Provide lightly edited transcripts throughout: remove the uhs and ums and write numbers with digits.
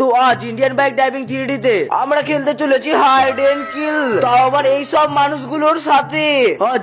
তো আজ Indian bike driving 3D তে আমরা খেলতে চলেছি হাইড এন্ড কিল, তাও আবার এই সব মানুষগুলোর সাথে।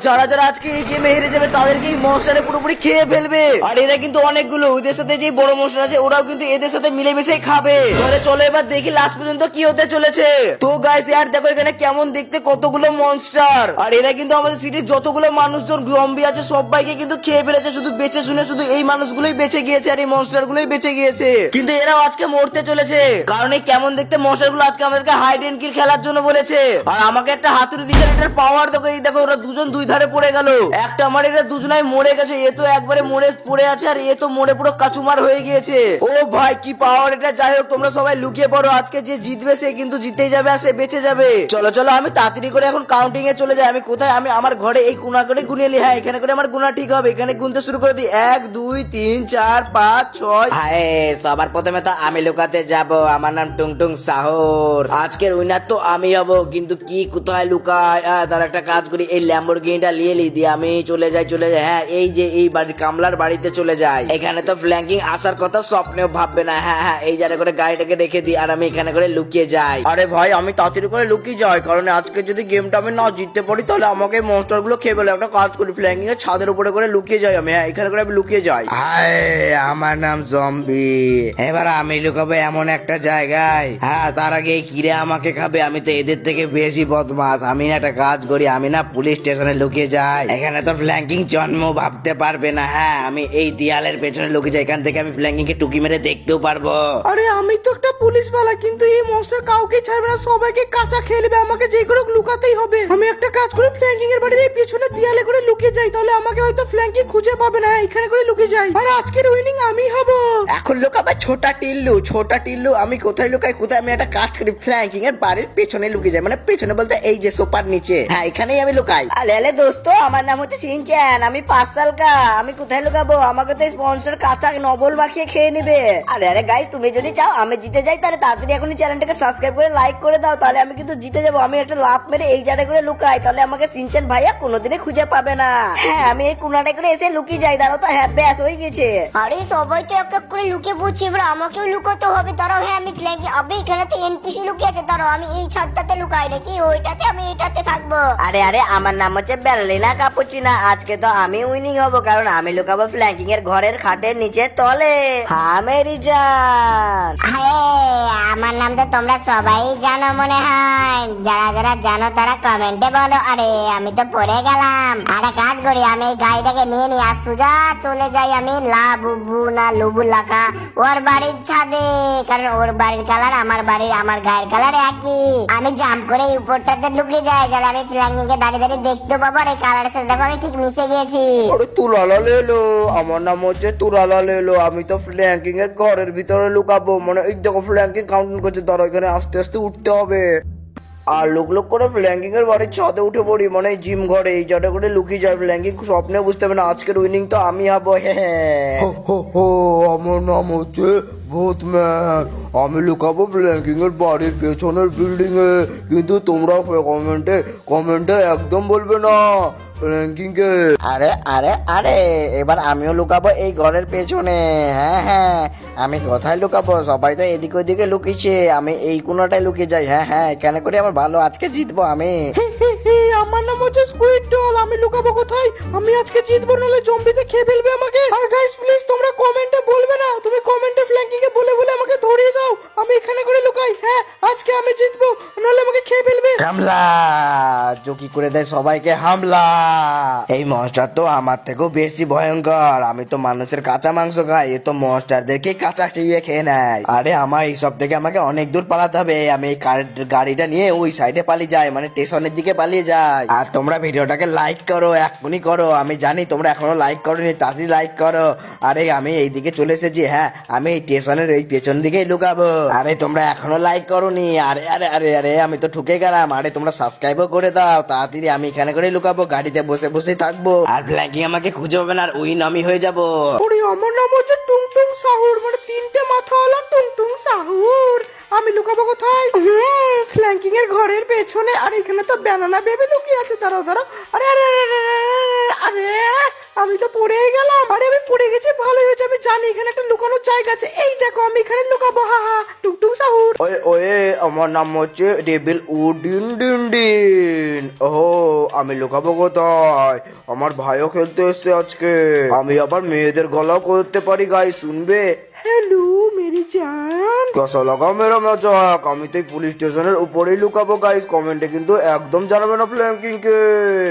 যারা যারা আজকে এই গেমে হেরে যাবে তাদেরকে এই মনস্টারে পুরোপুরি খেয়ে ফেলবে। আর এরা কিন্তু অনেকগুলো, ওদের সাথে যে বড় মনস্টার আছে ওরাও কিন্তু এদের সাথে মিলেমিশে খাবে। তাহলে চলো এবার দেখি লাস্ট পর্যন্ত কি হতে চলেছে। তো গাইস ইয়ার দেখো এখানে কেমন দেখতে কতগুলো মনস্টার, আর এরা কিন্তু আমাদের সিটির যতগুলো মানুষজন জম্বি আছে সবাইকে কিন্তু খেয়ে ফেলেছে। শুধু বেঁচে শুনে শুধু এই মানুষগুলোই বেঁচে গিয়েছে আর এই মনস্টার গুলোই বেঁচে গিয়েছে, কিন্তু এরাও আজকে মরতে চলেছে। কারণ এই কেমন দেখতে মনস্টার গুলো আজকে আমাদেরকে হাইড এন্ড কিল খেলার জন্য বলেছে। আর আমাকে একটা হাতুড়ি দিয়েছে, এটার পাওয়ার দেখো। এই দেখো ওরা দুজন দুই ধারে পড়ে গেল। একটা আমার এরা দুজনাই মরে গেছে, এ তো একবারে মরে পড়ে আছে আর এ তো মরে পুরো কাচুমার হয়ে গিয়েছে। ও ভাই কি পাওয়ার এটা! যাই হোক তোমরা সবাই লুকিয়ে পড়ো, আজকে যে জিতবে সে কিন্তু জিতেই যাবে আর সে বেঁচে যাবে। চলো চলো আমি তাড়াতাড়ি করে এখন কাউন্টিং এ চলে যাই। আমি কোথায়? আমি আমার ঘরে এই গুণা করে গুনিয়ে নি। হ্যাঁ এখানে করে আমার গুণা ঠিক হবে। এখানে গুনতে শুরু করে দিই 1 2 3 4 5 6। হায় সবার প্রথমে তো আমি লুকাতে যাব। আমার নাম টুংটুং সাহর। আজকের উইনার তো আমি হব, কিন্তু কি কোথায় লুকায়? তার একটা কাজ করি, এই ল্যাম্বরগিনিটা নিয়ে দিয়ে আমি চলে যাই। হ্যাঁ এই যে এই বাড়ি কামলার বাড়িতে চলে যাই। এখানে তো ফ্ল্যাঙ্কিং আসার কথা স্বপ্নেও ভাববে না। হ্যাঁ হ্যাঁ এই জায়গা করে গাড়িটাকে রেখে দিই আর আমি এখানে করে লুকিয়ে যাই। আরে ভাই আমি তাড়াতাড়ি করে লুকিয়ে যাই, কারণ আজকে যদি গেমটা আমি না জিততে পারি তাহলে আমাকে মনস্টার গুলো খেয়ে ফেলে। একটা কাজ করি, ফ্ল্যাঙ্কিং এর ছাদের উপরে করে লুকিয়ে যাই আমি। হ্যাঁ এখানে করে আমি লুকিয়ে যাই। আমার নাম জম্বি। এবার আমি লুকাবো এমন একটা জায়গায়, হ্যাঁ তার আগে কিরে আমাকে খাবে। আমি তো এদের থেকে বেশি বদমাস। আমি একটা কাজ করি, আমি না পুলিশ স্টেশনে লুকিয়ে যাই। এখানে তো ফ্ল্যাঙ্কিং জন্ম ভাবতে পারবে না। হ্যাঁ আমি এই দেয়ালের পেছনে লুকিয়ে যাই, এখান থেকে আমি ফ্ল্যাঙ্কিং কে টুকি মেরে দেখতেও পারবো। আরে আমি তো একটা পুলিশ বালা, কিন্তু এই মনস্টার কাউকে ছাড়বে না, সবাইকে কাঁচা খেয়ে নেবে। আমাকে যে করে লুকাতেই হবে। আমি একটা কাজ করি, ফ্ল্যাঙ্কিং এর বাড়ির এই পেছনে দেয়ালে করে লুকিয়ে যাই, তাহলে আমাকে হয়তো ফ্ল্যাঙ্কিং খুঁজে পাবে না। এখানে করে লুকিয়ে যাই আর আজকের উইনিং আমি হব। এখন লুকাবে ছোটা টিল্লু। আমি কোথায় লুকাই? কোথায়? আমি একটা কাজ করি, ফ্ল্যাঙ্কিং এর বাড়ির পেছনে লুকিয়ে যাই। মানে পেছনে বলতে এই যে সোফার নিচে। হ্যাঁ এখানেই আমি লুকাই। আলে আলে দোস্ত, আমার নাম হচ্ছে সিনচ্যান। আমি 5 সাল কা। আমি কোথায় লুকাবো? আমাকে তো স্পন্সর কাঁচা নবল মাখিয়ে খেয়ে নিবে। আরে আরে গাইস, তুমি যদি চাও আমি জিতে যাই তাহলে তাড়াতাড়ি এখনই চ্যানেলটাকে সাবস্ক্রাইব করে লাইক করে দাও, তাহলে আমি কিন্তু জিতে যাবো। আমি একটা লাফ মেরে এই জায়গায় করে লুকাই, তাহলে আমাকে সিনচ্যান ভাইয়া কোনোদিনই খুঁজে পাবে না। হ্যাঁ আমি এই কোনাটা করে এসে লুকিয়ে যাই। দাঁড়াও তো, হ্যাঁ ব্যাস হয়ে গেছে। আরে সবাই তো এক এক করে লুকিয়ে পড়ছে, এবার আমাকেও লুকাতে হবে। দাঁড়াও, হ্যাঁ আমি ফ্ল্যাঙ্কিং, আবে এখানে তো এনপিসি লুকিয়ে আছে। দাঁড়াও আমি এই ছাদটাতে লুকাই নাকি ওইটাতে, আমি এইটাতে থাকবো। আরে আরে আমার নাম হচ্ছে বেরলিনা কাপুচিনা। আজকে তো আমি উইনিং হব, কারণ আমি লুকাবো ফ্ল্যাঙ্কিং এর ঘরের খাটের নিচে তলে। হ্যাঁ মেরি জান। আমার নাম তো তোমরা সবাই জানো মনে হয়। যারা যারা জানো তারা কমেন্টে বলো। আরে আমি তো পড়ে গেলাম। আরে কাজ করি, আমি এই গাড়িটাকে নিয়ে নিই আর সোজা চলে যাই আমি লাবুবু না লুবু লাখা ওর বাড়ির ছাদে, কারণ ওর বাড়ির কালার আমার গায়ের কালার একই। আমি জাম্প করে এই উপরটাতে লুকিয়ে যাই, যাতে আমি ফ্ল্যাঙ্কিং কে দাঁড়িয়ে দাঁড়িয়ে দেখতে পাবো। আর এই কালারের সাথে দেখো আমি ঠিক মিশে গিয়েছি। আরে তুলালা লেলো, আমার নাম হচ্ছে তুলালা লেলো। আমি তো ফ্ল্যাঙ্কিং এর ঘরের ভিতরে লুকাবো। মানে এই দেখো ফ্ল্যাঙ্কিং কাউন্টিং করছে, ধরো এখানে আস্তে আস্তে উঠতে হবে। আর লোক করে ফ্ল্যাঙ্কিং এর বাড়ির ছাদে উঠে পড়ি, মানে জিম ঘরে এই জায়গা করে লুকিয়ে যায়। ফ্ল্যাঙ্কিং স্বপ্নে বুঝতে হবে না আজকের উইনিং তো আমি হবো। হ্যাঁ আমার নাম হচ্ছে ভূতম্যান। আমি লুকাবো ফ্ল্যাঙ্কিং এর বাড়ির পেছনের বিল্ডিং এ, কিন্তু তোমরা কমেন্টে একদম বলবে না ফ্ল্যাঙ্কিং কে। আরে আরে আরে এবার আমিও লুকাবো এই ঘরের পেছনে। হ্যাঁ আমি কোথায় লুকাবো? সবাই তো এদিকে ওইদিকে লুকিয়েছে, আমি এই কোনাটায় লুকিয়ে যাই। হ্যাঁ এখানে করে আমার ভালো, আজকে জিতবো আমি। আমার নাম হচ্ছে স্কুইড ডল। আমি লুকাবো কোথায়? আমি আজকে জিতবো, নাহলে জম্বিতে খেয়ে ফেলবে আমাকে। আর গাইস প্লিজ তোমরা কমেন্টে বলবে না, তুমি কমেন্টে ফ্ল্যাঙ্কিং কে বলে আমাকে ধরিয়ে দাও। আমি এখানে করে লুকাই। হ্যাঁ আজকে আমি জিতবো, নাহলে আমাকে খেয়ে ফেলবে। হামলা চকি করে দেয় সবাইকে, হামলা। এই মনস্টার তো আমার থেকেও বেশি ভয়ঙ্কর। আমি তো মানুষের কাঁচা মাংস খাই, এ তো মনস্টারদেরকে কাঁচা চিবিয়ে খেয়ে নেয়। আরে আমার এইসব থেকে আমাকে অনেক দূর পালাতে হবে। আমি এই গাড়িটা নিয়ে ওই সাইডে পালিয়ে যাই, মানে স্টেশনের দিকে পালিয়ে যাই। আর তোমরা ভিডিওটাকে লাইক করো, এখনই করো। আমি জানি তোমরা এখনো লাইক করোনি, তাড়াতাড়ি লাইক করো। আরে আমি এই দিকে চলে এসেছি। হ্যাঁ আমি এই স্টেশনের এই পেছন দিকেই লুকাবো। আরে তোমরা এখনো লাইক করোনি। আরে আরে আরে আরে আমি তো ঠুকে গেলাম। আরে তোমরা সাবস্ক্রাইবও করে দাও তাড়াতাড়ি। আমি এখানে করে লুকাবো, গাড়িতে বসে বসে থাকবো, আর ফ্ল্যাঙ্কিং আমাকে খুঁজে পাবে না, আর উইন আমি হয়ে যাবো। ওরে আমার নাম হচ্ছে টুংটুং সাহুর, মানে 3টে মাথাওয়ালা টুংটুং সাহুর। আমি লুকাবো কোথায়? ফ্ল্যাঙ্কিং এর ঘরের পেছনে। আর এখানে তো ব্যানানা বেবি লুকিয়ে আছে। দাঁড়াও আরে আরে আরে আমি তো পড়েই গেলাম। আরে আমি পড়ে গেছি, ভালোই হয়েছে। আমি জানি এখানে একটা লুকানোর জায়গা আছে। এই দেখো আমি এখানে লুকাবো। হা টুংটুং সাহু ওয়ে ওয়ে আমার নাম হচ্ছে ডেভিল উডিন ডিন ডিন। ও আমি লুকাবো কোথায়? আমার ভাইও খেলতে এসছে আজকে। আমি আবার মেয়েদের গলাও করতে পারি, গাই শুনবে? হ্যালো মেরি জান। কেসা লাগা মেরা মজাক? আমি তো এই পুলিশ স্টেশনের উপরেই লুকাবো গাইস। কমেন্টে কিন্তু একদম জানাবে না ফ্ল্যাঙ্কিং কে।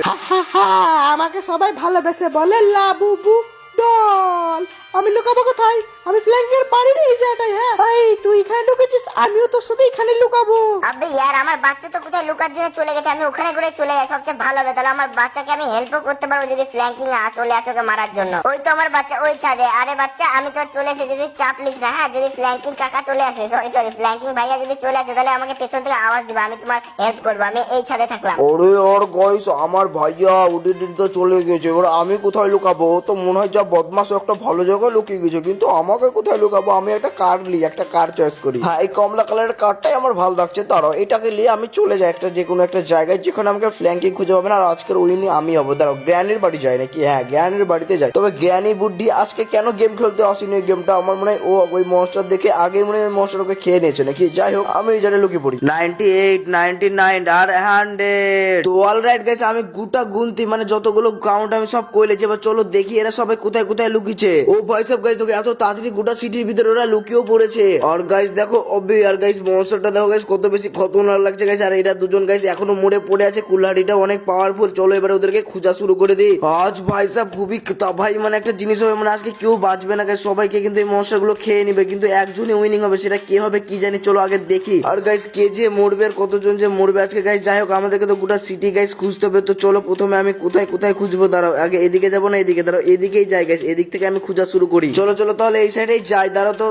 হা হা হা, আমাকে সবাই ভালোবেসে বলে লাবুবু ডল। আমি লুকাবো কোথায়? আমি ফ্ল্যাঙ্কের বাড়ির এই জায়গাটায়। হ্যাঁ এই তুই এখানে লুকেছিস, আমিও তোর সাথে এখানে লুকাবো। আবে ইয়ার আমার বাচ্চা তো কোথায় লুকার জন্য চলে গেছে, আমি ওখানে করে চলে যাই, সবচেয়ে ভালো হবে। তাহলে আমার বাচ্চাকে আমি হেল্পও করতে পারবো যদি ফ্ল্যাঙ্কিং চলে আসে ওকে মারার জন্য। ওই তো আমার বাচ্চা ওই ছাদে। আরে বাচ্চা আমি তো চলে এসেছি, যদি চাপলিস না। হ্যাঁ যদি ফ্ল্যাঙ্কিং কাকা চলে আসে, সরি ফ্ল্যাঙ্কিং ভাইয়া যদি চলে আসে তাহলে আমাকে পেছন থেকে আওয়াজ দিবা, আমি তোমার হেল্প করবো। আমি এই ছাদে থাকলাম। ওরে আর গাইস আমার ভাইয়া উডিন তো চলে গেছে, এবার আমি কোথায় লুকাবো? ও তো মনে হয় যা বদমাশ একটা ভালো জায়গায় লুকিয়ে গেছে, কিন্তু আমাকে কোথায় লুকাবো? আমি একটা কার নিই, একটা কার চয়েস করি। হ্যাঁ এই কমলা কালারের কারটাই আমার ভালো লাগছে, দাঁড়াও এটাকে নিয়ে আমি চলে যাই একটা যে কোনো একটা জায়গায় যেখানে আমাকে ফ্ল্যাঙ্কিং খুঁজে পাবে না। আর আজকের উইনি আমি হবো। দাঁড়াও গ্র্যানির বাড়ি যাই নাকি? হ্যাঁ গ্র্যানির বাড়িতে যাই। তবে গ্র্যানি বুদ্ধি আজকে কেন গেম খেলতে আসেনি? এই গেমটা আমার মনে হয় ও ওই মনস্টার দেখে আগে মনে হয় মনস্টার ওকে খেয়ে নিয়েছে নাকি। যাই হোক আমি এই জায়গায় লুকিয়ে পড়ি। 98, 99 আর 100। তো অলরাইট গাইস আমি গোটা গুনতি মানে যতগুলো কাউন্ট আমি সব কইলেছি। এবার চলো দেখি এরা সবাই কোথায় কোথায় লুকিয়েছে। ও ভাই সব গাইস তোকে এত তাড়াতাড়ি গোটা সিটির ভিতরে ওরা লুকিয়েও পড়েছে। আর গাইস দেখো অবে আর গাইস মনস্টারটা দেখো গাইস কত বেশি খতরনাক লাগছে গাইস। আর এরা দুজন গাইস এখনো মরে পড়ে আছে। কুল্হাড়িটা অনেক পাওয়ারফুল। চলো এবার ওদেরকে খোঁজা শুরু করে দিই। আজ ভাই সাহেব খুবই ভাই মানে একটা জিনিস হবে মানে আজকে কেউ বাঁচবে না গাইস, সবাইকে কিন্তু এই মনস্টার গুলো খেয়ে নিবে, কিন্তু একজনই উইনিং হবে। সেটা কে হবে কি জানি, চলো আগে দেখি। আর গাইস কে যে মরবে আর কতজন যে মরবে আজকে গাইস। যাই হোক আমাদেরকে তো গোটা সিটি গাইস খুঁজতে হবে। তো চলো প্রথমে আমি কোথায় কোথায় খুঁজবো, দাঁড়াও আগে এদিকে যাবো না এদিকে, দাঁড়াও এদিকেই যাই গাইস। এদিক থেকে আমি খোঁজা শুরু করি। চলো চলো তাহলে এই সাইডেই যাই। দাঁড়াও তো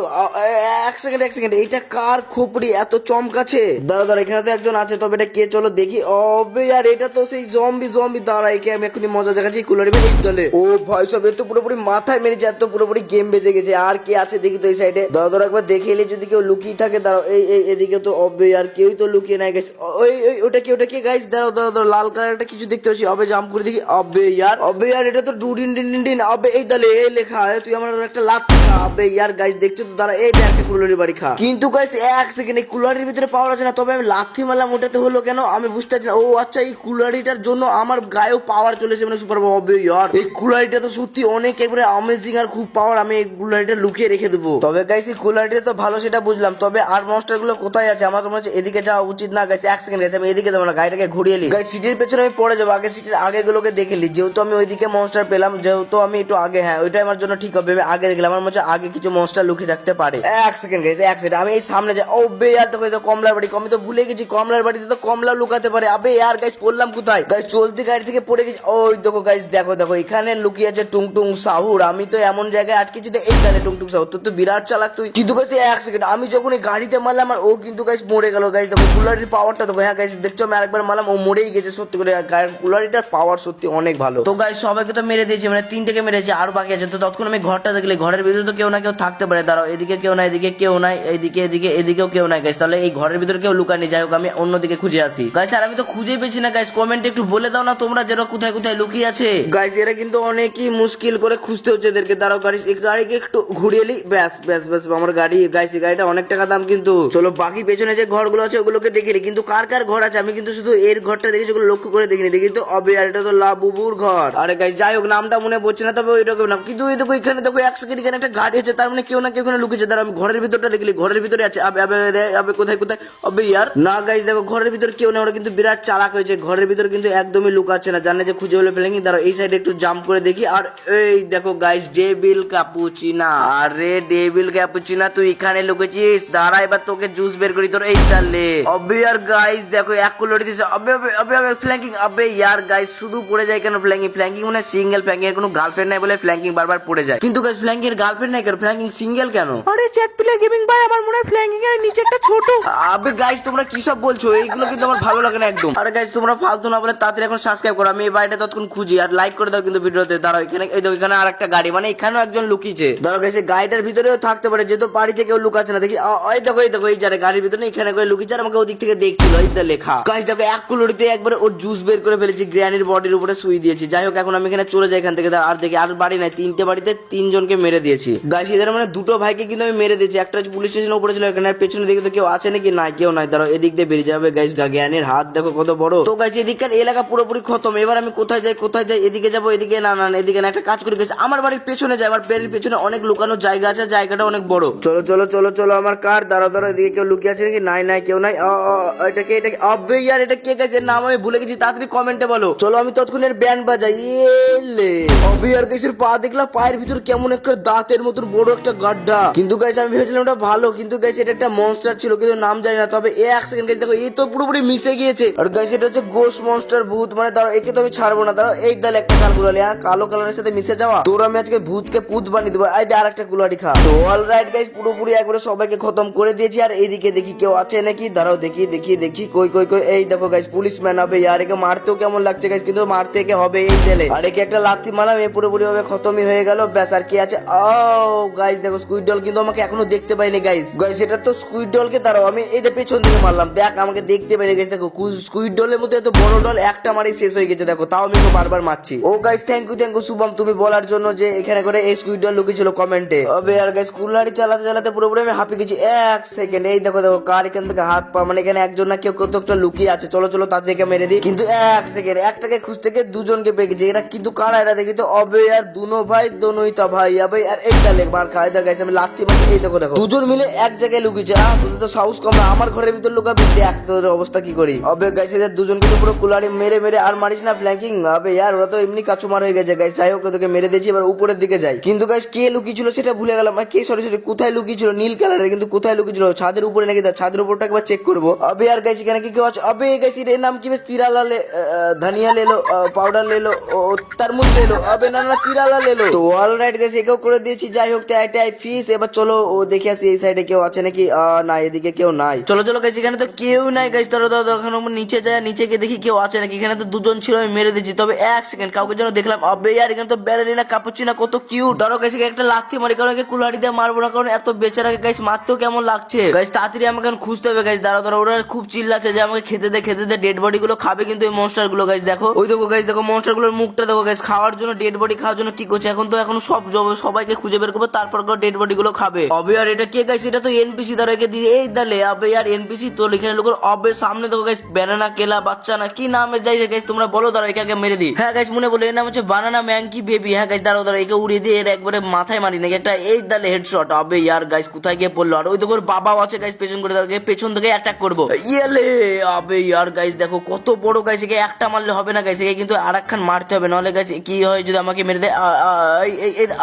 এক সেকেন্ড এইটা কার খোপড়ি এত চমকাছে? দাঁড়াও এখানে তো একজন আছে, তবে এটা কে চলো দেখি। অবে আর এটা তো সেই জম্বি। দাঁড়া একে আমি এখনই মজা দেখাচ্ছি। কুলারি এই দলে ও ভাই সব এত পুরোপুরি মাথায় মেরে যায়, এত পুরোপুরি গেম বেজে গেছে। আর কে আছে দেখি তো এই সাইডে। দাঁড়া একবার দেখে এলে যদি কেউ লুকিয়ে থাকে। দাঁড়াও এই এদিকে তো অবে আর কেউই তো লুকিয়ে নাই গেছে। ওই ওটা কি গাইস? দাঁড়াও লাল কালার একটা কিছু দেখতে পাচ্ছি। অবে জাম্প করে দেখি। অবে ইয়ার এটা তো ডুডিন ডিন। অবে এই দলে এই লেখা, তুই আমার একটা লাত খা। অবে ইয়ার গাইস দেখছো তো, দাঁড়া এই একটা কুলারির বাড়ি খা। কিন্তু গাইস এক সেকেন্ড এই কুলারির ভিতরে পাওয়া আছে না, তবে আমি লাথি মারলাম ওটাতে হলো কেন আমি বুঝতে পারছি না। ও আচ্ছা এই কুলারিটার জন্য আমার গায়েও পাওয়ার চলেছে মানে সুপার পাওয়ার। ইয়ার এই কুলারিটা তো সত্যি অনেক একবারে অ্যামেজিং আর খুব পাওয়ার। আমি এই কুলারিটা লুকিয়ে রেখে দেবো। তবে গাইস এই কুলারিটা তো ভালো সেটা বুঝলাম, তবে আর মনস্টার গুলো কোথায় আছে? আমার মনে হচ্ছে এদিকে যাওয়া উচিত না গাইস। এক সেকেন্ড গাইস আমি এদিকে যাবো না, গাড়িটাকে ঘুরিয়ে নি গাইস। সিটির পেছনে আমি পড়ে যাবো, আগে সিটির আগে গুলোকে দেখে নি। যেহেতু আমি ওইদিকে মনস্টার পেলাম, যেহেতু আমি একটু আগে, হ্যাঁ ওইটাই আমার জন্য ঠিক হবে। আমি আগে দেখলাম, আমার মনে হচ্ছে আগে কিছু মনস্টার লুকিয়ে থাকতে পারে। এক সেকেন্ড গাইস এক সেকেন্ড আমি এই সামনে যাই। ও বে यार দেখো তো কমলার বাড়ি। আমি তো ভুলে গেছি কমলার বাড়িতে তো কমলা লুকাতে পারে। আবে यार গাইস পড়লাম কোথায়? গাইস চলতি গাড়ি থেকে পড়ে গেছি। ওই দেখো গাইস দেখো এখানে লুকিয়ে আছে টুংটুং সাহুর। আমি তো এমন জায়গায় আটকেছি যে এই তাহলে টুংটুং সাহুর তো বিরাট চালাক তুই। কিন্তু গাইস এক সেকেন্ড আমি যখন এই গাড়িতে মারলাম আর ও কিন্তু গাইস মরে গেল। গাইস দেখো কুলারির পাওয়ারটা দেখো। হ্যাঁ গাইস দেখছো আমি আরেকবার মারলাম ও মরেই গেছে। সত্যি করে কুলারিটার পাওয়ার সত্যি অনেক ভালো। তো গাইস সবাইকে তো মেরে দিয়েছি, মানে 3 মেরেছি, আর বাকি আছে। তো ততক্ষণ আমি ঘরটা দেখলে ঘরের ভিতরে তো কেউ না কেউ থাকতে পারে। দাঁড়াও এদিকে কেউ নাই, এদিকে কেউ নাই, এদিকেও কেউ নাই গাইস। তাহলে এই ঘরের ভিতরে কেউ লুকায়নি। যাই হোক আমি অন্যদিকে খুঁজে আসি গাইস। আর আমি তো খুঁজেই পেয়েছি না গাইস। কমেন্টে একটু বলে দাও না তোমরা যেন কোথায় কোথায় লুকিয়ে আছে গাইস। এরা কিন্তু অনেকই মুশকিল করে খুঁজতে হচ্ছে এদেরকে। দাঁড়াও গাড়ি এই গাড়িকে একটু ঘুরিয়ে নি। ব্যাস আমার গাড়ি গাইস। এই গাড়িটা অনেক টাকা দাম কিন্তু। চলো বাকি পেছনে যে ঘরগুলো আছে ওগুলোকে দেখিনি, কিন্তু কার কার ঘর আছে আমি কিন্তু শুধু এর ঘরটা দেখেছি, ওগুলো লক্ষ্য করে দেখিনি। দেখি তো অবে আর এটা তো লাবুবুর ঘর। আরে গাইস যাই হোক নামটা মনে পড়ছে না, তবে ওইরকম নাম। কিন্তু এই দেখো এখানে দেখো এক সেকেন্ড এখানে একটা গাড়ি আছে, তার মানে কেউ না কেউ এখানে লুকিয়েছে। দাঁড়াও আমি ঘরের ভিতরটা দেখলি, ঘরের ভিতরে আছে। আবে কোথায় অবে ইয়ার না গাইস দেখো ঘরের ভিতর কেউ নেই। ওরা কিন্তু বিরাট চালাক হয়েছে, ঘরের ভিতর কিন্তু একদমই লুকাচ্ছে না, জানে যে খুঁজে হলে ফেলেঙ্গি। দাঁড়াও এই সাইডে একটু জাম্প করে দেখি। আর এই দেখো গাইস ডেভিল ক্যাপুচিনা। আরে ডেভিল ক্যাপুচিনা তুই এখানে লুকেছিস? দাঁড়া এবার তোকে জুস বের করি তোর এই চালে। অবে ইয়ার গাইস দেখো এক কুলোটি দিছে। আবে ফ্ল্যাঙ্কিং। আবে ইয়ার গাইস শুধু পড়ে যায় কেন ফ্ল্যাঙ্কিং মানে সিঙ্গেল। ফ্ল্যাঙ্কিং এর কোনো গার্লফ্রেন্ড নাই বলে ফ্ল্যাঙ্কিং বারবার পড়ে যায়। কিন্তু গাইস ফ্ল্যাঙ্কিং এর গার্লফ্রেন্ড নাই কেন? ফ্ল্যাঙ্কিং সিঙ্গেল কেন? আরে চ্যাট প্লে গেমিং ভাই আমার মনে হয় ফ্ল্যাঙ্কিং এর নিচেরটা ছোট। আবে গাইস তোমরা কি সব বলছো? এইগুলো কিন্তু আমার ভালো লাগে না একদম। আরে গাইস তোমরা ফালতু না বলে তাড়াতাড়ি এখন সাবস্ক্রাইব করো। আমি এই বাড়িটা ততক্ষণ খুঁজি আর লাইক করে দাও কিন্তু ভিডিওতে। দাঁড়াও এখানে এই দেখো এখানে আরেকটা গাড়ি, মানে এখানেও একজন লুকিয়েছে। দাঁড়াও গাইস এই গাড়িটার ভিতরেও থাকতে পারে, যেহেতু বাড়িতে কেউ লুকাচ্ছে না। দেখি এই দেখো এই যারে গাড়ির ভিতরে এখানে করে লুকিয়েছে আর আমাকে ওদিক থেকে দেখছিল। এইটা লেখা গাইস দেখো এক কুলোরিতে একবারে ওর জুস বের করে ফেলেছি, গ্র্যানির বডির উপরে শুই দিয়েছি। যাই হোক এখন আমি এখানে চলে যাই এখান থেকে। আর দেখি আর বাড়ি নাই, 3টে বাড়িতে 3 তিনজনকে মেরে দিয়েছি গাইস। এদের মানে দুটো ভাইকে কিন্তু আমি মেরে দিয়েছি। একটা পুলিশ স্টেশনে উপরে ছিল, এখানে আর পেছনে দিকে তো কেউ আছে নাকি? নাই, কেউ নাই। দাঁড়াও, এদিক দিয়ে বেরিয়ে যাবে গাইস। জ্ঞানের হাত দেখো কত বড়। তো গাইস এদিককার এলাকা পুরোপুরি খতম। এবার আমি কোথায় যাই কোথায় যাই? এদিকে যাবো? এদিকে না না না, এদিকে না, একটা কাজ করে গেছে আমার বাড়ির পেছনে যায়। আমার বাড়ির পেছনে অনেক লুকানো জায়গা আছে, জায়গাটা অনেক বড়। চলো চলো চলো চলো আমার কার। দাঁড়াও দাঁড়াও, এদিকে কেউ লুকিয়ে আছে নাকি? নাই নাই, কেউ নাই। এটাকে এটাকে আবে ইয়ার, এটা কে গেছে? নাম আমি ভুলে গেছি, তাড়াতাড়ি কমেন্টে বলো। চলো আমি ততক্ষণের ব্যান্ড বাজাই। এলে আবে ইয়ার গাইসের পা দেখলাম, পায়ের ভিতর কেমন একটা দাঁতের মতন বড় একটা গাড্ডা। কিন্তু গাইস আমি ভেবেছিলাম ওটা ভালো, কিন্তু গাইস এটা একটা মনস্টার ছিল, কিন্তু নাম জানি না। তবে এক সেকেন্ড গাইস, দেখো এই তো পুরোপুরি মিশে গিয়েছে। আর গাইস এটা হচ্ছে গোস্ট মনস্টার, ভূত। মানে দাঁড়াও, একে তো আমি ছাড়বো না। দাঁড়াও, এই দাল একটা চাল গুলালি, কালো কালারের সাথে মিশে যাওয়া। তোর আমি আজকে ভূতকে পুত বানিয়ে দেবো। এই আর একটা কুলাটি খা। তো অলরাইট গাইস, পুরোপুরি একবারে সবাইকে খতম করে দিয়েছি। আর এইদিকে দেখি কেউ আছে নাকি? দাঁড়াও দেখি দেখি দেখি, কই কই কই। এই দেখো গাইস, পুলিশম্যান হবে। আর একে মারতেও কেমন লাগছে গাইস, কিন্তু মারতে একে হবে এই তেলে। আর একে একটা লাথি মারলাম, এ পুরোপুরি ভাবে খতমই হয়ে গেল। ব্যাস, আর কি আছে? ও গাইস দেখো, স্কুইড ডল কিন্তু আমাকে এখনো দেখতে পাইনি গাইস। গাইস এটা তো স্কুইড ডলকে, দাঁড়াও আমি এই যে পেছন দিকে মারলাম, দেখ আমাকে দেখতে পাইনি গাইস। দেখো স্কুইড ডলের মধ্যে এত বড় ডল একটা মারি শেষ হয়ে গেছে। দেখো তাও আমি বারবার মারছি। ও গাইস থ্যাংক ইউ শুভম, তুমি বলার জন্য যে এখানে করে এই স্কুইড ডল লুকিয়েছিল কমেন্টে। তবে আর গাইস কুলারি চালাতে চালাতে পুরোপুরি আমি হাঁপিয়ে গেছি। এক সেকেন্ড, এই দেখো দেখো কার এখান থেকে হাত পা, মানে এখানে একজন না কেউ কত একটা লুকিয়ে আছে। চলো চলো তার দিকে মেরে দিই। কিন্তু এক সেকেন্ড, একটাকে খুঁজতে গিয়ে দুজনকে পেয়ে গেছে। এরা কিন্তু কারা? এরা দেখি তো অবে আর দুনো ভাই, দোনোই তা ভাই। আবে আর এইটা লেগ মার খায়। দেখ গাইস আমি লাথি মারছি। এই দেখো দেখো দুজন মিলে এক জায়গায় লুকিয়েছে। তোদের তো সাহস কম না, আমার ঘরের ভিতর লুকাবি। দেখ তোর অবস্থা কি করি। অবে গাইস এদের দুজন কিন্তু পুরো কুলারি মেরে মেরে, আর মারিস না ফ্ল্যাঙ্কিং। আবে ইয়ার ওরা তো এমনি কাচুমার হয়ে গেছে গাইস। যাই হোক ওদেরকে মেরে দিয়েছি। এবার উপরের দিকে যাই। কিন্তু গাইস কে লুকিয়েছিল সেটা ভুলে গেলাম। কে সরি সরি, কোথায় লুকিয়েছিল? নীল কালারের, কিন্তু কোথায় লুকিয়েছিল? ছাদের উপরে নাকি? ছাদের উপরটা একবার চেক করবো। আবে আর গাইস এখানে কি কেউ আছে? আবে গাইস এর নাম কি? বেশ তিরালা ধনিয়া লেলো, পাউডার লেলো, তারমুজ লেলো। আবে না না, তিরালা লেলো। তো অলরাইট গাইস একেও করে দিয়েছি। যাই হোক টাই টাই ফিস। এবার চলো ও দেখে আসি এই সাইডে কেউ আছে নাকি। না এদিকে কেউ নাই। চলো চলো গাইস, এখানে তো কেউ নাই গাইস। তারা এখন নিচে যায়, নিচে গিয়ে দেখি কেউ আছে নাকি। এখানে তো দুজন ছিল, আমি মেরে দিয়েছি। তবে এক সেকেন্ড, কাউকে যেন দেখলাম। আবে ইয়ার এখানে তো ব্যারেলিনা কাপুচিনা কত কিউট। ধরো গাইস একটা লাথি মারি, কারণ একে কুলাড়ি দিয়ে মারবো না, কারণ এত বেচারাকে গাইস মারতেও কেমন লাগছে গাইস। তাড়াতাড়ি আমাকে খুঁজতে হবে গাইস। দাঁড়াও দাঁড়াও, ওরা খুব চিল্লাচ্ছে যে আমাকে খেতে দে ডেড বডি গুলো খাবে কিন্তু এই মনস্টার গুলো গাইস। দেখো ওই দেখো গাইস, দেখো মনস্টার গুলোর মুখটা দেখো গাইস, খাওয়ার জন্য ডেড বডি খাওয়ার জন্য কি করছে। এখন তো এখন সব সবাইকে খুঁজে বের করবো, তারপর ডেড বডি গুলো খাবে। অবে আর এটা কে গাইস? এটা তো এনপিসি। ধরো একে দিয়ে এই দালে। আবে আর এনপিসি তো লিখে লোক। অবে সামনে দেখো গাইস, ব্যানানা কেলা বাচ্চা না কি নামে যাই গাইস, তোমরা বলো। দাঁড়াও একে আগে মেরে দিই। হ্যাঁ গাইস মনে বলো, এর নাম হচ্ছে বানানা ম্যাঙ্কি বেবি। হ্যাঁ গাইস দাঁড়াও দাঁড়াও, একে উড়িয়ে দিয়ে এর একবারে মাথায় মারি নাকি একটা এই দালে হেডশট। আবে ইয়ার গাইস কোথায় গিয়ে পড়লো। আর ওই দেখো বাবাও আছে গাইস পেছন করে। দাঁড়াও পেছন থেকে অ্যাটাক করবো। ইয়েলে আবে ইয়ার গাইস দেখো কত বড় গাইস। একে একটা মারলে হবে না গাইস, একে কিন্তু আরেকখান মারতে হবে, নাহলে গাইস কি হয় যদি আমাকে মেরে দেয়।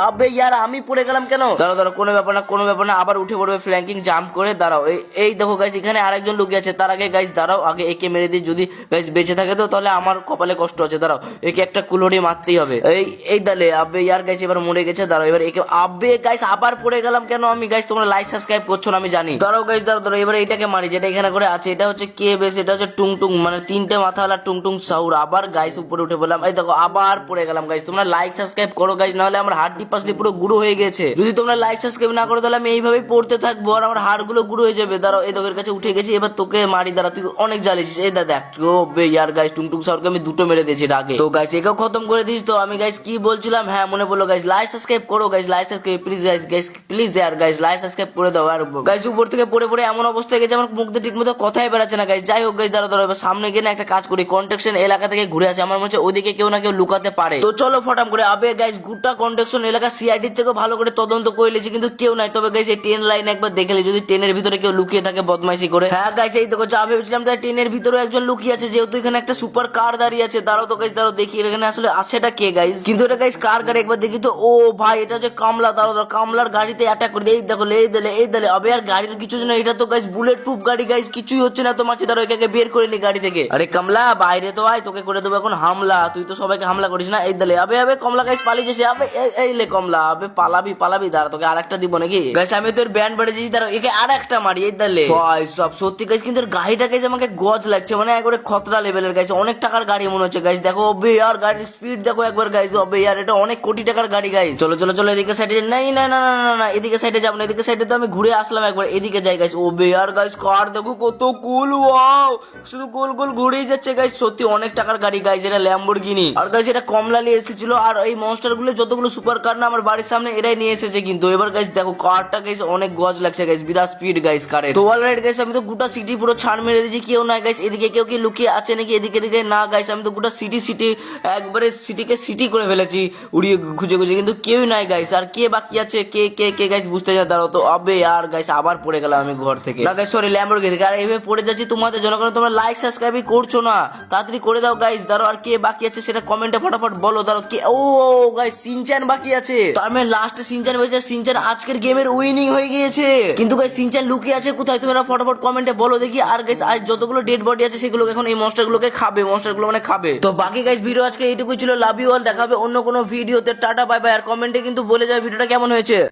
আবে ইয়ার আমি পড়ে গেলাম কেন? দাঁড়াও দাঁড়াও, কোনো ব্যাপার না কোনো ব্যাপার না, আবার উঠে পড়বে ফ্ল্যাঙ্কিং জাম্প করে। দাঁড়াও এই দেখো গাইস, এখানে আরেকজন লুকিয়ে আছে। তার আগে গাইস দাঁড়াও, আগে একে মেরে দিই। যদি গাইস বেঁচে থাকে তো তাহলে আমার কপালে কষ্ট আছে। দাঁড়াও একে একটা কুলহড়ি মারতেই হবে। এই দালে। আবে ইয়ার গাইস এবার মরে গেছে। দাঁড়াও এবার একে। আবে গাইস আবার পড়ে গেলাম কেন আমি? গাইস তোমরা লাইক সাবস্ক্রাইব করছো না আমি জানি। দাঁড়াও গাইস দাঁড়াও দাঁড়াও, এবার এটাকে মারি যেটা এখানে করে আছে। এটা হচ্ছে কে বেশ, এটা হচ্ছে টুংটুং, মানে তিনটে মাথাওয়ালা টুংটুং সাউর। আবার গাইস উপরে উঠে বললাম। এই দেখো আবার পড়ে গেলাম গাইস। তোমরা লাইক সাবস্ক্রাইব করো গাইস, নাহলে আমার হাড়টি পাসলি পুরো গুঁড়ো হয়ে গেছে। যদি তোমরা লাইক সাবস্ক্রাইব না করো তাহলে আমি এইভাবেই পড়তে থাকবো আর আমার হাড়গুলো গুঁড়ো হয়ে যাবে। দাঁড়াও এই তোকের কাছে উঠে গেছি, এবার তোকে মারি। দাঁড়া তুই অনেক জ্বালিয়েছিস। এই দেখ ইয়ার গাইস টুংটুং সাউরকে আমি দুটো মেরে দিয়েছি আগে। তো গাইস একেও খতম করে দিস। তো আমি গাইস কি বলছিলাম, হ্যাঁ মনে বললো গাইস লাইক সাবস্ক্রাইব করো guys, like subscribe please guys please year guys like subscribe করে দাও। আর গাইস উপর থেকে পড়ে পড়ে এমন অবস্থা হয়ে গেছে আমার মুখ দিয়ে ঠিক মতো কথাই বেরাচ্ছে না গাইস। যাই হোক গাইস দাঁড়াও দাঁড়াও, এবার সামনে গিয়ে না একটা কাজ করি, কন্ট্রাকশন এলাকা থেকে ঘুরে আসে। আমার মনে হচ্ছে ওইদিকে কেউ না কেউ লুকাতে পারে। তো চলো ফটাম করে। আবে গাইস গোটা কন্ট্রাকশন এলাকা সিআইডি থেকে ভালো করে তদন্ত করে লিছি, কিন্তু কেউ নাই। তবে গাইস এই ট্রেন লাইন একবার দেখে যদি ট্রেনের ভিতরে কেউ লুকিয়ে থাকে বদমাইশি করে। হ্যাঁ গাইস এই দেখো যা ভেবেছিলাম তাই, ট্রেনের ভিতরে একজন লুকিয়ে আছে, যেহেতু এখানে একটা সুপার কার দাঁড়িয়ে আছে। দাঁড়াও তো গাইস দাঁড়াও দেখি এখানে আসলে আছেটা কে গাইস। কিন্তু এটা গাইস কার গাড়ি একবার দেখি তো। ও ভাই এটা হচ্ছে কামলা। দাঁড়াও দাঁড়াও, কামলার গাড়িতে অ্যাটাক করে দেয়। এই দেখো এই দিলে। আবে আর গাড়ির কিছু না, এটা তো গাইস বুলেট প্রুফ গাড়ি গাইস, কিছুই হচ্ছে না তো মাছি। দাঁড়াও একে বের করে নি গাড়ি থেকে। আরে কামলা বাইরে তো আয়, তোকে করে দেবো এখন হামলা। তুই তো সবাইকে হামলা করিস না। এই দিলে। আবে আবে কমলা গাইস পালিয়ে যাচ্ছে। আবে এই লে কমলা। আবে পালাবি। দাঁড়া তোকে আরেকটা দিব নাকি গাইস। আমি তোর ব্যান্ড বেড়ে দিয়েছি। দাঁড়াও একে আরেকটা মারি। এই দিলে ভাই সব সত্যি গাইস, কিন্তু গাড়িটা গাইস আমাকে গজ লাগছে, মানে একবারে খতরা লেভেলের গাইস। অনেক টাকার গাড়ি মনে হচ্ছে গাইস। দেখো অবে আর গাড়ির স্পিড দেখো একবার গাইস। অবে আর এটা অনেক কোটি টাকার গাড়ি গাইস। চলো চলো চলো এদিকে সাইডে। না এদিকে সাইডে যাবো না, এদিকে সাইডে তো আমি ঘুরে আসলাম একবার। এদিকে যাই গাইস। ওবে আর গাইস কার দেখো কত কুল। ওয়াও শুধু গোল গোল ঘুরেই যাচ্ছে গাইস। সত্যি অনেক টাকার গাড়ি গাইস, এটা ল্যাম্বরগিনি। আর গাইস এটা কমলালি এসেছিল। আর এই মনস্টার গুলো যতগুলো সুপার কার না আমার বাড়ির সামনে এরাই নিয়ে এসেছে কিন্তু। এবার গাইস দেখো কারটা গাইস অনেক গজ লাগছে গাইস, বিরাট স্পিড গাইস কারে। তো অলরাইট গাইস আমি তো গোটা সিটি পুরো ছাড় মেরে দিয়েছি, কেউ নাই গাইস এদিকে, কেউ কি লুকিয়ে আছে নাকি এদিকে এদিকে? না গাইস আমি তো গোটা সিটি একবারে সিটিকে সিটি করে ফেলেছি উড়িয়ে খুঁজে খুঁজে, কিন্তু কেউই নাই গাইস। আর কে বাকি আছে কে কে কে গাইস বুঝতে যা দাঁড়াও তো। আবে আর গাইস আবার পড়ে গেলাম আমি ঘর থেকে, না গাইস সরি ল্যাম্বরগিনি থেকে। আর এইভাবে পড়ে যাচ্ছি তোমাদের জন্য, কারণ তোমরা লাইক সাবস্ক্রাইবই করছো না। তাড়াতাড়ি করে দাও গাইস। দাঁড়াও আর কে বাকি আছে সেটা কমেন্টে ফটাফট বলো। দাঁড়াও কে, ও গাইস সিনচান বাকি আছে। তার মানে লাস্টে সিনচান হয়েছে, সিনচান আজকের গেমের উইনিং হয়ে গিয়েছে। কিন্তু গাইস সিনচান লুকিয়ে আছে কোথায় তোমরা ফটাফট কমেন্টে বলো দেখি। আর গাইস আজ যতগুলো ডেড বডি আছে সেগুলো এখন এই মনস্টারগুলোকে খাবে, মনস্টারগুলো মানে খাবে। তো বাকি গাইস ভিডিও আজকে এইটুকুই ছিল। লাভ ইউ অল, দেখাবে অন্য কোনো ভিডিওতে। Tata bye bye. আর কমেন্টে কিন্তু বলে যাবে ভিডিওটা কেমন হয়েছে।